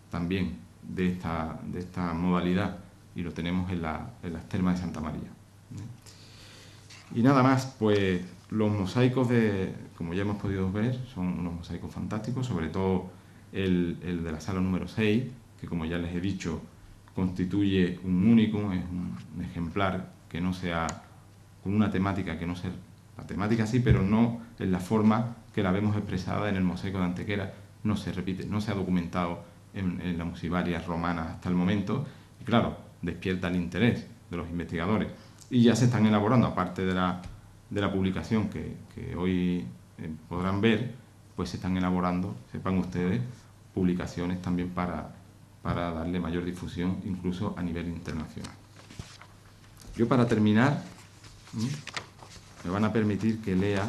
también de esta modalidad, y lo tenemos en las termas de Santa María. Y nada más, pues los mosaicos, como ya hemos podido ver, son unos mosaicos fantásticos, sobre todo el de la sala número 6, que como ya les he dicho, constituye un único, es un ejemplar que no sea con una temática que no sea, la temática sí, pero no en la forma que la vemos expresada en el mosaico de Antequera, no se repite, no se ha documentado en la musivaria romana hasta el momento, y claro, despierta el interés de los investigadores. Y ya se están elaborando, aparte de la publicación que hoy podrán ver, pues se están elaborando, sepan ustedes, publicaciones también para darle mayor difusión, incluso a nivel internacional. Yo, para terminar, me van a permitir que lea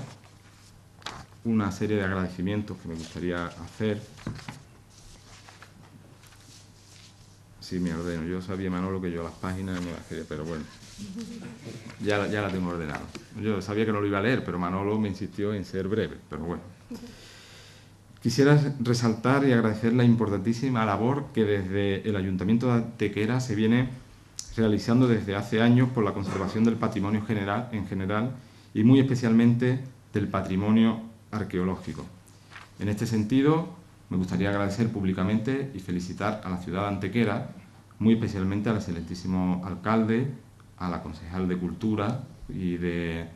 una serie de agradecimientos que me gustaría hacer. Sí, me ordeno. Yo sabía, Manolo, que yo las páginas no las quería, pero bueno, ya la tengo ordenada. Yo sabía que no lo iba a leer, pero Manolo me insistió en ser breve, pero bueno. Quisiera resaltar y agradecer la importantísima labor que desde el Ayuntamiento de Antequera se viene realizando desde hace años por la conservación del patrimonio en general y muy especialmente del patrimonio arqueológico. En este sentido, me gustaría agradecer públicamente y felicitar a la ciudad de Antequera, muy especialmente al excelentísimo alcalde, a la concejal de Cultura y de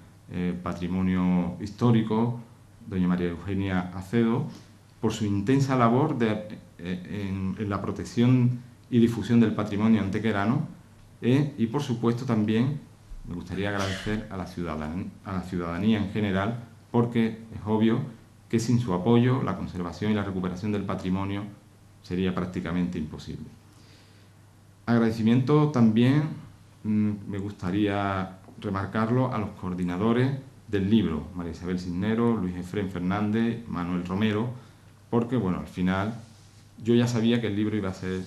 Patrimonio Histórico, doña María Eugenia Acedo, por su intensa labor en la protección y difusión del patrimonio antequerano, y por supuesto también me gustaría agradecer a la ciudadanía en general, porque es obvio que sin su apoyo la conservación y la recuperación del patrimonio sería prácticamente imposible. Agradecimiento también, me gustaría remarcarlo, a los coordinadores del libro, María Isabel Cisneros, Luis Efrén Fernández, Manuel Romero, porque, bueno, al final yo ya sabía que el libro iba a ser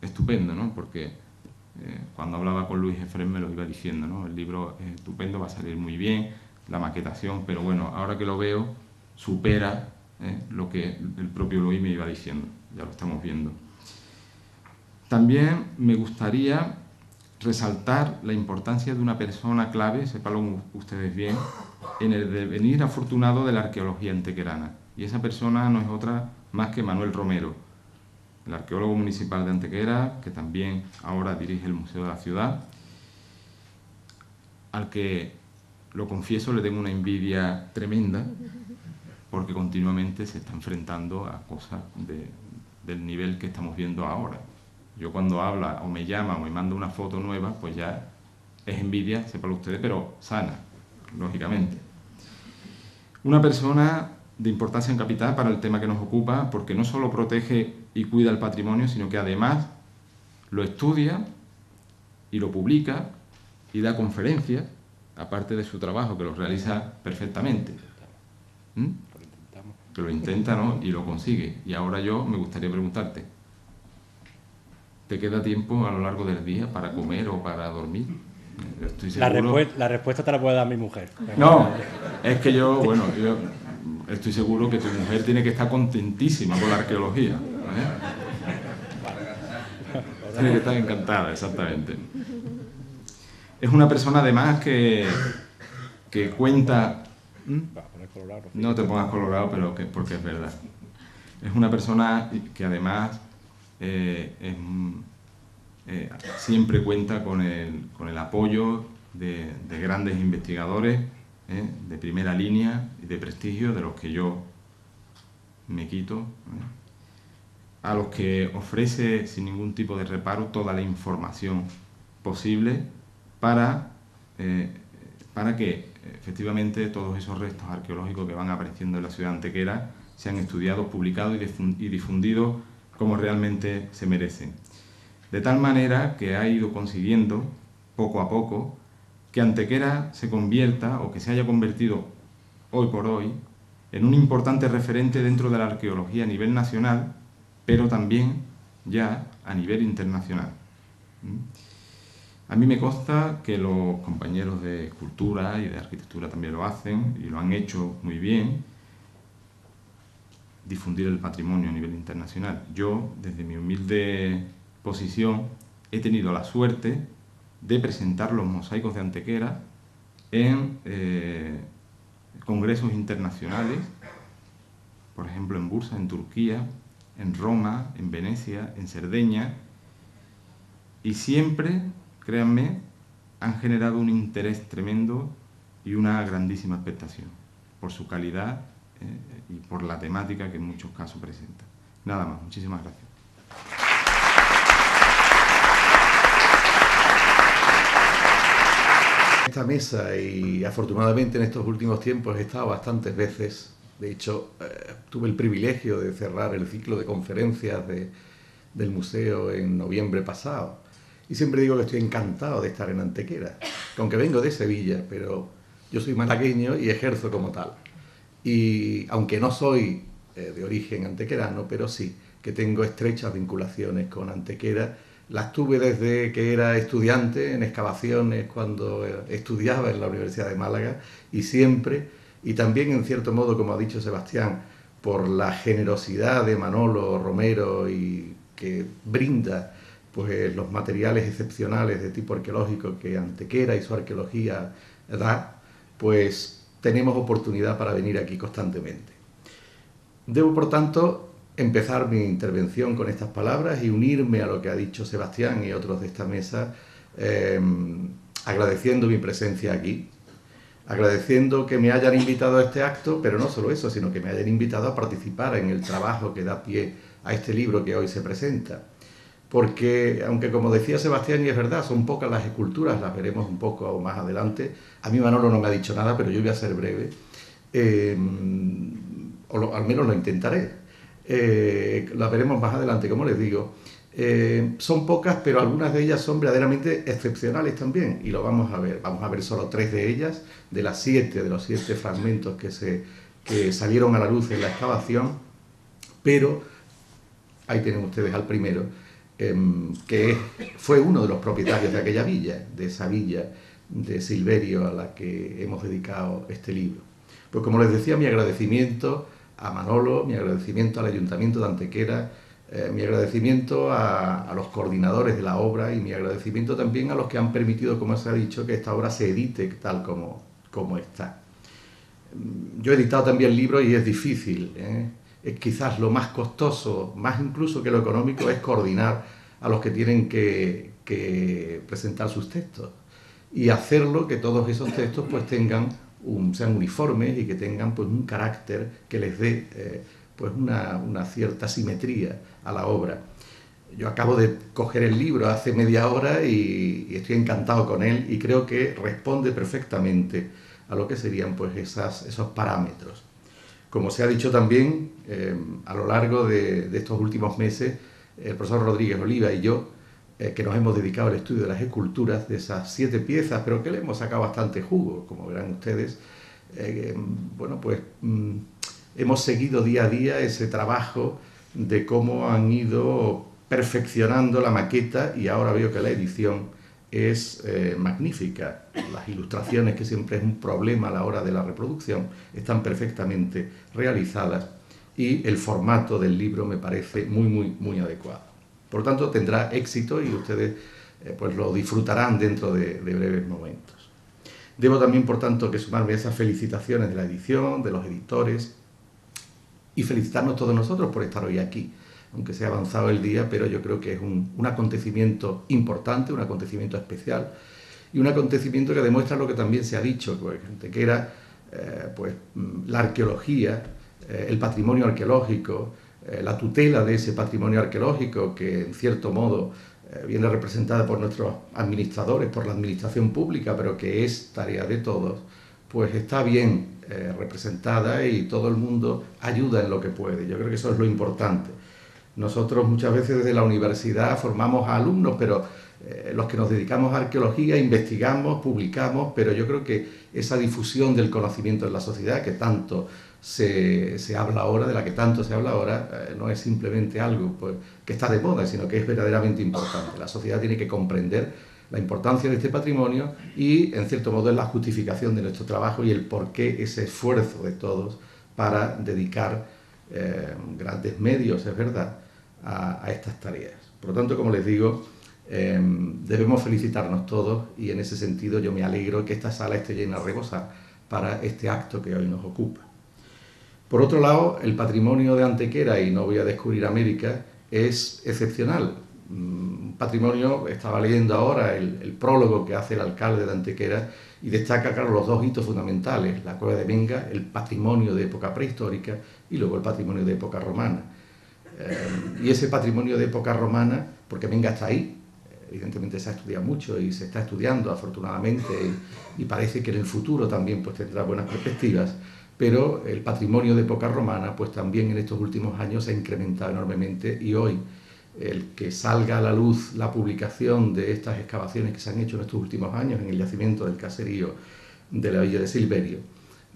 estupendo, ¿no? Porque cuando hablaba con Luis Efrén me lo iba diciendo, ¿no? El libro es estupendo, va a salir muy bien, la maquetación, pero bueno, ahora que lo veo, supera lo que el propio Luis me iba diciendo, ya lo estamos viendo. También me gustaría resaltar la importancia de una persona clave, sépanlo ustedes bien, en el devenir afortunado de la arqueología antequerana. Y esa persona no es otra más que Manuel Romero, el arqueólogo municipal de Antequera, que también ahora dirige el Museo de la Ciudad, al que, lo confieso, le tengo una envidia tremenda, porque continuamente se está enfrentando a cosas del nivel que estamos viendo ahora. Yo cuando habla o me llama o me manda una foto nueva, pues ya es envidia, sépanlo ustedes, pero sana, lógicamente. Una persona de importancia en capital para el tema que nos ocupa, porque no solo protege y cuida el patrimonio, sino que además lo estudia y lo publica y da conferencias, aparte de su trabajo, que lo realiza perfectamente. Que lo intenta, ¿no? Y lo consigue. Y ahora yo me gustaría preguntarte, ¿te queda tiempo a lo largo del día para comer o para dormir? Estoy seguro... La respuesta te la puede dar mi mujer. No, es que yo estoy seguro que tu mujer tiene que estar contentísima con la arqueología. Tiene que estar encantada, exactamente. Es una persona además que cuenta... No te pongas colorado, pero porque es verdad. Es una persona que además siempre cuenta con el apoyo de grandes investigadores de primera línea y de prestigio, de los que yo me quito, a los que ofrece sin ningún tipo de reparo toda la información posible para que efectivamente todos esos restos arqueológicos que van apareciendo en la ciudad de Antequera sean estudiados, publicados y difundidos como realmente se merecen. De tal manera que ha ido consiguiendo, poco a poco, que Antequera se convierta, o que se haya convertido hoy por hoy, en un importante referente dentro de la arqueología a nivel nacional, pero también ya a nivel internacional. A mí me consta que los compañeros de escultura y de arquitectura también lo hacen, y lo han hecho muy bien, difundir el patrimonio a nivel internacional. Yo, desde mi humilde posición, he tenido la suerte de presentar los mosaicos de Antequera en congresos internacionales, por ejemplo en Bursa, en Turquía, en Roma, en Venecia, en Cerdeña, y siempre, créanme, han generado un interés tremendo y una grandísima expectación por su calidad y por la temática que en muchos casos presenta. Nada más, muchísimas gracias. Esta mesa, y afortunadamente en estos últimos tiempos he estado bastantes veces. De hecho, tuve el privilegio de cerrar el ciclo de conferencias del museo en noviembre pasado. Y siempre digo que estoy encantado de estar en Antequera, aunque vengo de Sevilla, pero yo soy malagueño y ejerzo como tal. Y aunque no soy de origen antequerano, pero sí que tengo estrechas vinculaciones con Antequera. Las tuve desde que era estudiante en excavaciones, cuando estudiaba en la Universidad de Málaga, y siempre, y también en cierto modo, como ha dicho Sebastián, por la generosidad de Manolo Romero y que brinda pues los materiales excepcionales de tipo arqueológico que Antequera y su arqueología da, pues tenemos oportunidad para venir aquí constantemente. Debo, por tanto, empezar mi intervención con estas palabras y unirme a lo que ha dicho Sebastián y otros de esta mesa, agradeciendo mi presencia aquí, agradeciendo que me hayan invitado a este acto, pero no solo eso, sino que me hayan invitado a participar en el trabajo que da pie a este libro que hoy se presenta. Porque, aunque como decía Sebastián, y es verdad, son pocas las esculturas, las veremos un poco más adelante. A mí Manolo no me ha dicho nada, pero yo voy a ser breve, al menos lo intentaré. Las veremos más adelante, como les digo. Son pocas, pero algunas de ellas son verdaderamente excepcionales también, y lo vamos a ver. Vamos a ver solo 3 de ellas, de los 7 fragmentos que salieron a la luz en la excavación, pero ahí tienen ustedes al primero, que fue uno de los propietarios de aquella villa, de esa villa de Silverio a la que hemos dedicado este libro. Pues como les decía, mi agradecimiento a Manolo, mi agradecimiento al Ayuntamiento de Antequera, mi agradecimiento a los coordinadores de la obra y mi agradecimiento también a los que han permitido, como se ha dicho, que esta obra se edite tal como está. Yo he editado también libros y es difícil, es quizás lo más costoso, más incluso que lo económico, es coordinar a los que tienen que presentar sus textos y hacerlo que todos esos textos pues sean uniformes y que tengan pues un carácter que les dé pues una cierta simetría a la obra. Yo acabo de coger el libro hace media hora y estoy encantado con él y creo que responde perfectamente a lo que serían pues esos parámetros. Como se ha dicho también, a lo largo de estos últimos meses, el profesor Rodríguez Oliva y yo, que nos hemos dedicado al estudio de las esculturas, de esas 7 piezas, pero que le hemos sacado bastante jugo, como verán ustedes, bueno, pues hemos seguido día a día ese trabajo de cómo han ido perfeccionando la maqueta y ahora veo que la edición es magnífica. Las ilustraciones, que siempre es un problema a la hora de la reproducción, están perfectamente realizadas y el formato del libro me parece muy adecuado. Por lo tanto, tendrá éxito y ustedes pues lo disfrutarán dentro de breves momentos. Debo también, por tanto, que sumarme a esas felicitaciones de la edición, de los editores, y felicitarnos todos nosotros por estar hoy aquí, aunque se ha avanzado el día, pero yo creo que es un acontecimiento importante, un acontecimiento especial, y un acontecimiento que demuestra lo que también se ha dicho, pues, que era pues, la arqueología, el patrimonio arqueológico, la tutela de ese patrimonio arqueológico que en cierto modo viene representada por nuestros administradores, por la administración pública, pero que es tarea de todos, pues está bien representada y todo el mundo ayuda en lo que puede. Yo creo que eso es lo importante. Nosotros muchas veces desde la universidad formamos a alumnos, pero los que nos dedicamos a arqueología investigamos, publicamos, pero yo creo que esa difusión del conocimiento en la sociedad que tanto se habla ahora, de la que tanto se habla ahora, no es simplemente algo pues, que está de moda, sino que es verdaderamente importante. La sociedad tiene que comprender la importancia de este patrimonio y, en cierto modo, es la justificación de nuestro trabajo y el porqué ese esfuerzo de todos para dedicar grandes medios, es verdad, a estas tareas. Por lo tanto, como les digo, debemos felicitarnos todos y en ese sentido yo me alegro que esta sala esté llena a rebosar para este acto que hoy nos ocupa. Por otro lado, el patrimonio de Antequera, y no voy a descubrir América, es excepcional. Un patrimonio, estaba leyendo ahora el prólogo que hace el alcalde de Antequera y destaca, claro, los 2 hitos fundamentales, la cueva de Menga, el patrimonio de época prehistórica y luego el patrimonio de época romana. Y ese patrimonio de época romana, porque Menga está ahí, evidentemente se ha estudiado mucho y se está estudiando afortunadamente y parece que en el futuro también pues, tendrá buenas perspectivas, pero el patrimonio de época romana pues también en estos últimos años se ha incrementado enormemente y hoy el que salga a la luz la publicación de estas excavaciones que se han hecho en estos últimos años en el yacimiento del caserío de la villa de Silverio,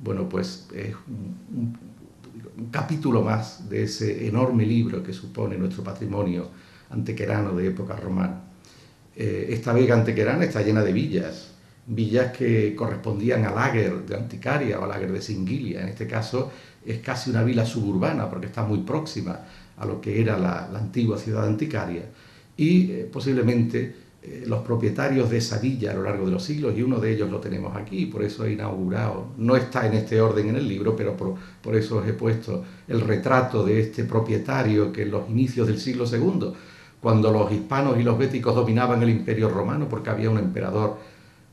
bueno, pues es un capítulo más de ese enorme libro que supone nuestro patrimonio antequerano de época romana. Esta vega antequerana está llena de villas que correspondían al Ager de Anticaria o al Ager de Singuilia. En este caso es casi una vila suburbana porque está muy próxima a lo que era la antigua ciudad de Anticaria y posiblemente los propietarios de esa villa a lo largo de los siglos, y uno de ellos lo tenemos aquí, por eso he inaugurado, no está en este orden en el libro, pero por eso os he puesto el retrato de este propietario que en los inicios del siglo II, cuando los hispanos y los béticos dominaban el Imperio Romano, porque había un emperador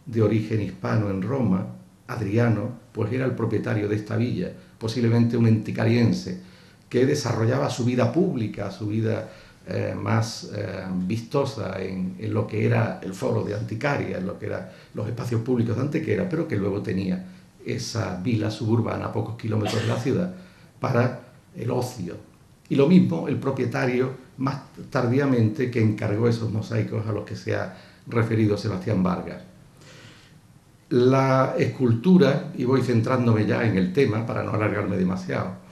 de origen hispano en Roma, Adriano, pues era el propietario de esta villa, posiblemente un anticariense, que desarrollaba su vida pública, su vida más vistosa en lo que era el foro de Anticaria, en lo que eran los espacios públicos de Antequera, pero que luego tenía esa vila suburbana a pocos kilómetros de la ciudad para el ocio. Y lo mismo el propietario más tardíamente que encargó esos mosaicos a los que se ha referido Sebastián Vargas. La escultura, y voy centrándome ya en el tema para no alargarme demasiado,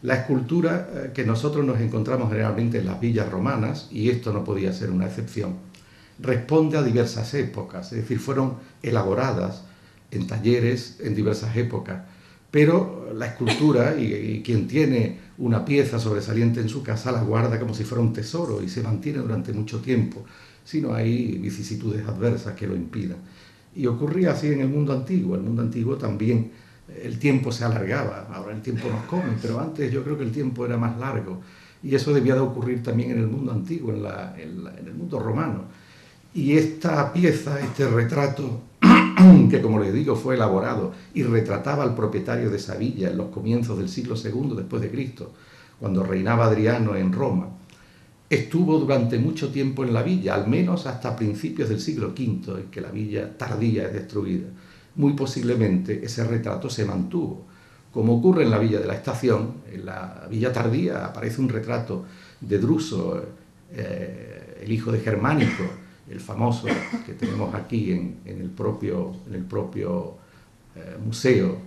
la escultura que nosotros nos encontramos generalmente en las villas romanas, y esto no podía ser una excepción, responde a diversas épocas, es decir, fueron elaboradas en talleres en diversas épocas, pero la escultura y quien tiene una pieza sobresaliente en su casa la guarda como si fuera un tesoro y se mantiene durante mucho tiempo, si no hay vicisitudes adversas que lo impidan. Y ocurría así en el mundo antiguo. El mundo antiguo también el tiempo se alargaba, ahora el tiempo nos come, pero antes yo creo que el tiempo era más largo, y eso debía de ocurrir también en el mundo antiguo, en el mundo romano. Y esta pieza, este retrato, que como les digo fue elaborado y retrataba al propietario de esa villa en los comienzos del siglo II después de Cristo, cuando reinaba Adriano en Roma, estuvo durante mucho tiempo en la villa, al menos hasta principios del siglo V, en que la villa tardía es destruida. Muy posiblemente ese retrato se mantuvo. Como ocurre en la villa de la Estación, en la villa tardía aparece un retrato de Druso, el hijo de Germánico, el famoso que tenemos aquí en el propio museo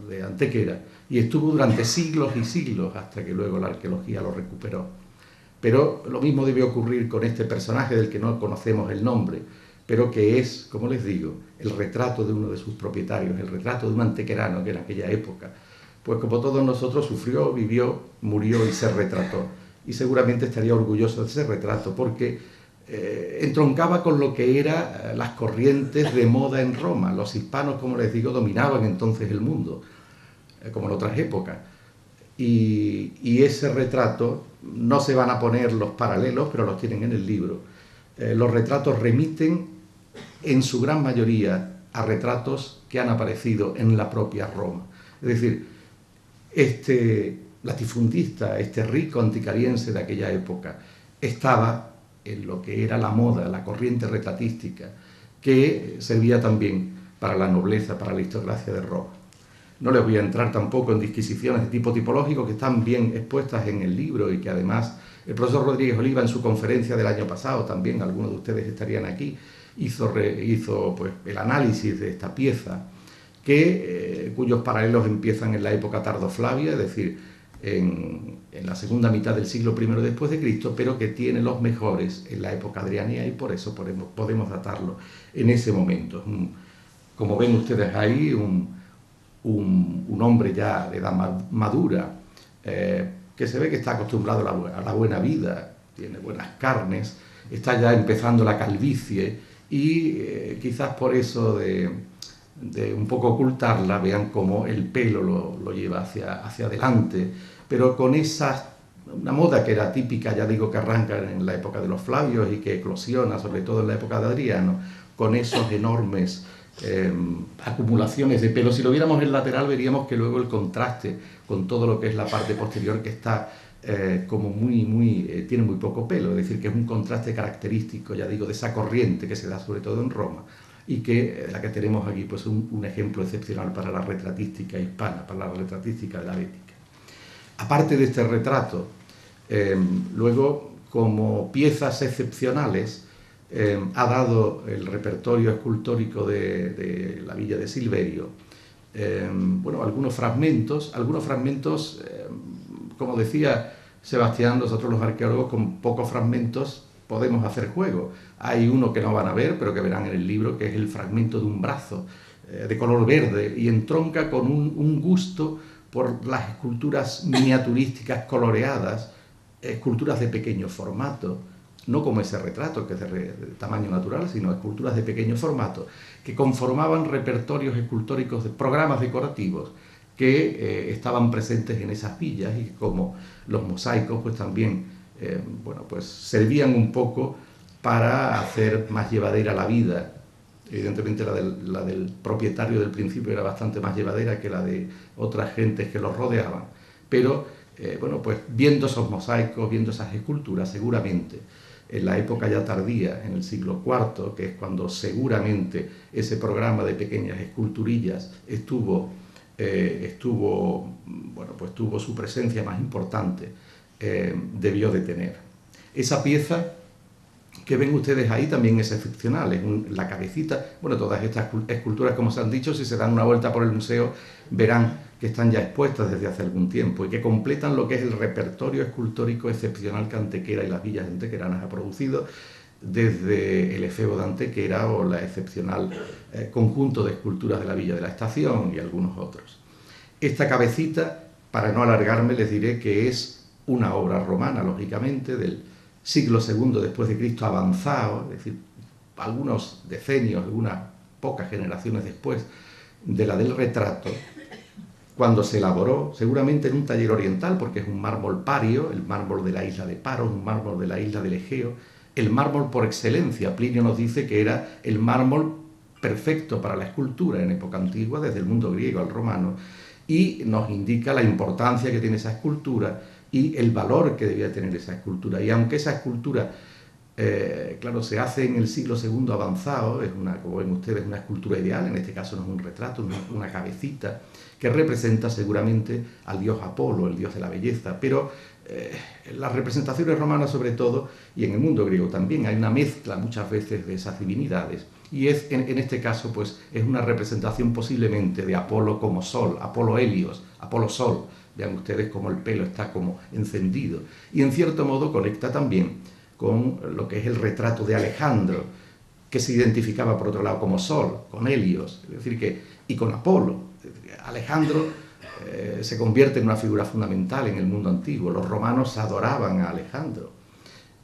de Antequera, y estuvo durante siglos y siglos hasta que luego la arqueología lo recuperó. Pero lo mismo debe ocurrir con este personaje del que no conocemos el nombre, pero que es, como les digo, el retrato de uno de sus propietarios, el retrato de un antequerano que en aquella época, pues como todos nosotros, sufrió, vivió, murió y se retrató. Y seguramente estaría orgulloso de ese retrato porque entroncaba con lo que eran las corrientes de moda en Roma. Los hispanos, como les digo, dominaban entonces el mundo, como en otras épocas. Y ese retrato, no se van a poner los paralelos, pero los tienen en el libro. Los retratos remiten en su gran mayoría a retratos que han aparecido en la propia Roma. Es decir, este latifundista, este rico anticariense de aquella época, estaba en lo que era la moda, la corriente retratística, que servía también para la nobleza, para la aristocracia de Roma. No les voy a entrar tampoco en disquisiciones de tipo tipológico que están bien expuestas en el libro y que además el profesor Rodríguez Oliva en su conferencia del año pasado, también algunos de ustedes estarían aquí, hizo pues, el análisis de esta pieza, cuyos paralelos empiezan en la época tardoflavia, es decir, en la segunda mitad del siglo I después de Cristo, pero que tiene los mejores en la época adriania y por eso podemos datarlo en ese momento. Como ven ustedes ahí, un hombre ya de edad madura, que se ve que está acostumbrado a la buena vida, tiene buenas carnes, está ya empezando la calvicie y quizás por eso de un poco ocultarla, vean cómo el pelo lo lleva hacia adelante, pero con una moda que era típica, ya digo, que arranca en la época de los Flavios y que eclosiona sobre todo en la época de Adriano, con esos enormes acumulaciones de pelo. Si lo viéramos en lateral veríamos que luego el contraste con todo lo que es la parte posterior, que está como tiene muy poco pelo, es decir, que es un contraste característico, ya digo, de esa corriente que se da sobre todo en Roma y que la que tenemos aquí pues un ejemplo excepcional para la retratística hispana, para la retratística de la bética. Aparte de este retrato, luego como piezas excepcionales ha dado el repertorio escultórico de la villa de Silverio, bueno, algunos fragmentos, como decía Sebastián, nosotros los arqueólogos con pocos fragmentos podemos hacer juego. Hay uno que no van a ver, pero que verán en el libro, que es el fragmento de un brazo de color verde y entronca con un gusto por las esculturas miniaturísticas coloreadas, esculturas de pequeño formato, no como ese retrato que es de tamaño natural, sino esculturas de pequeño formato, que conformaban repertorios escultóricos de programas decorativos que estaban presentes en esas villas y como los mosaicos pues también bueno, pues servían un poco para hacer más llevadera la vida. Evidentemente la del propietario del principio era bastante más llevadera que la de otras gentes que los rodeaban, pero bueno, pues viendo esos mosaicos, viendo esas esculturas, seguramente en la época ya tardía, en el siglo IV, que es cuando seguramente ese programa de pequeñas esculturillas bueno, pues tuvo su presencia más importante, debió de tener. Esa pieza que ven ustedes ahí también es excepcional, es la cabecita, bueno, todas estas esculturas, como se han dicho, si se dan una vuelta por el museo, verán que están ya expuestas desde hace algún tiempo y que completan lo que es el repertorio escultórico excepcional que Antequera y las villas antequeranas ha producido, desde el efebo de Antequera o la excepcional conjunto de esculturas de la villa de la Estación y algunos otros. Esta cabecita, para no alargarme, les diré que es una obra romana, lógicamente, del siglo II después de Cristo avanzado, es decir, algunos decenios, algunas pocas generaciones después de la del retrato, cuando se elaboró, seguramente en un taller oriental, porque es un mármol pario, el mármol de la isla de Paros, un mármol de la isla del Egeo, el mármol por excelencia. Plinio nos dice que era el mármol perfecto para la escultura en época antigua, desde el mundo griego al romano, y nos indica la importancia que tiene esa escultura y el valor que debía tener esa escultura. Y aunque esa escultura, claro, se hace en el siglo II avanzado, es una, como ven ustedes, una escultura ideal, en este caso no es un retrato, una cabecita, que representa seguramente al dios Apolo, el dios de la belleza, pero las representaciones romanas sobre todo, y en el mundo griego también, hay una mezcla muchas veces de esas divinidades, y es, en este caso pues es una representación posiblemente de Apolo como sol, Apolo Helios, Apolo Sol. Vean ustedes cómo el pelo está como encendido, y en cierto modo conecta también con lo que es el retrato de Alejandro, que se identificaba por otro lado como Sol, con Helios, es decir, y con Apolo. Alejandro se convierte en una figura fundamental en el mundo antiguo. Los romanos adoraban a Alejandro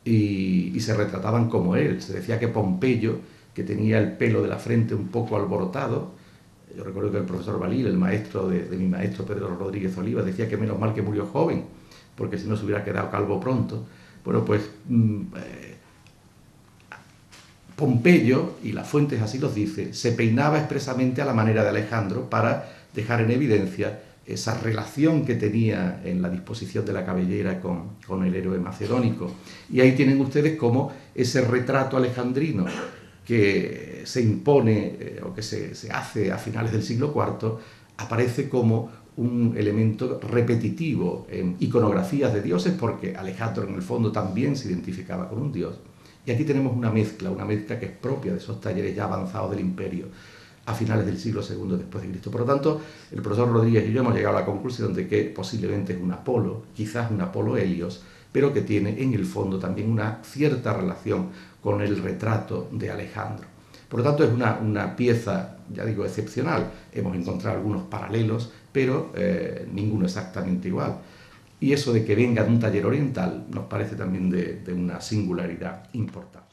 y se retrataban como él. Se decía que Pompeyo, que tenía el pelo de la frente un poco alborotado, yo recuerdo que el profesor Balil, el maestro de mi maestro Pedro Rodríguez Olivas, decía que menos mal que murió joven, porque si no se hubiera quedado calvo pronto. Bueno, pues Pompeyo, y las fuentes así los dice, se peinaba expresamente a la manera de Alejandro para dejar en evidencia esa relación que tenía en la disposición de la cabellera con el héroe macedónico. Y ahí tienen ustedes cómo ese retrato alejandrino que se impone o que se hace a finales del siglo IV aparece como un elemento repetitivo en iconografías de dioses, porque Alejandro en el fondo también se identificaba con un dios. Y aquí tenemos una mezcla que es propia de esos talleres ya avanzados del imperio a finales del siglo II después de Cristo. Por lo tanto, el profesor Rodríguez y yo hemos llegado a la conclusión de que posiblemente es un Apolo, quizás un Apolo Helios, pero que tiene en el fondo también una cierta relación con el retrato de Alejandro. Por lo tanto, es una pieza, ya digo, excepcional. Hemos encontrado algunos paralelos, pero ninguno exactamente igual. Y eso de que venga de un taller oriental nos parece también de una singularidad importante.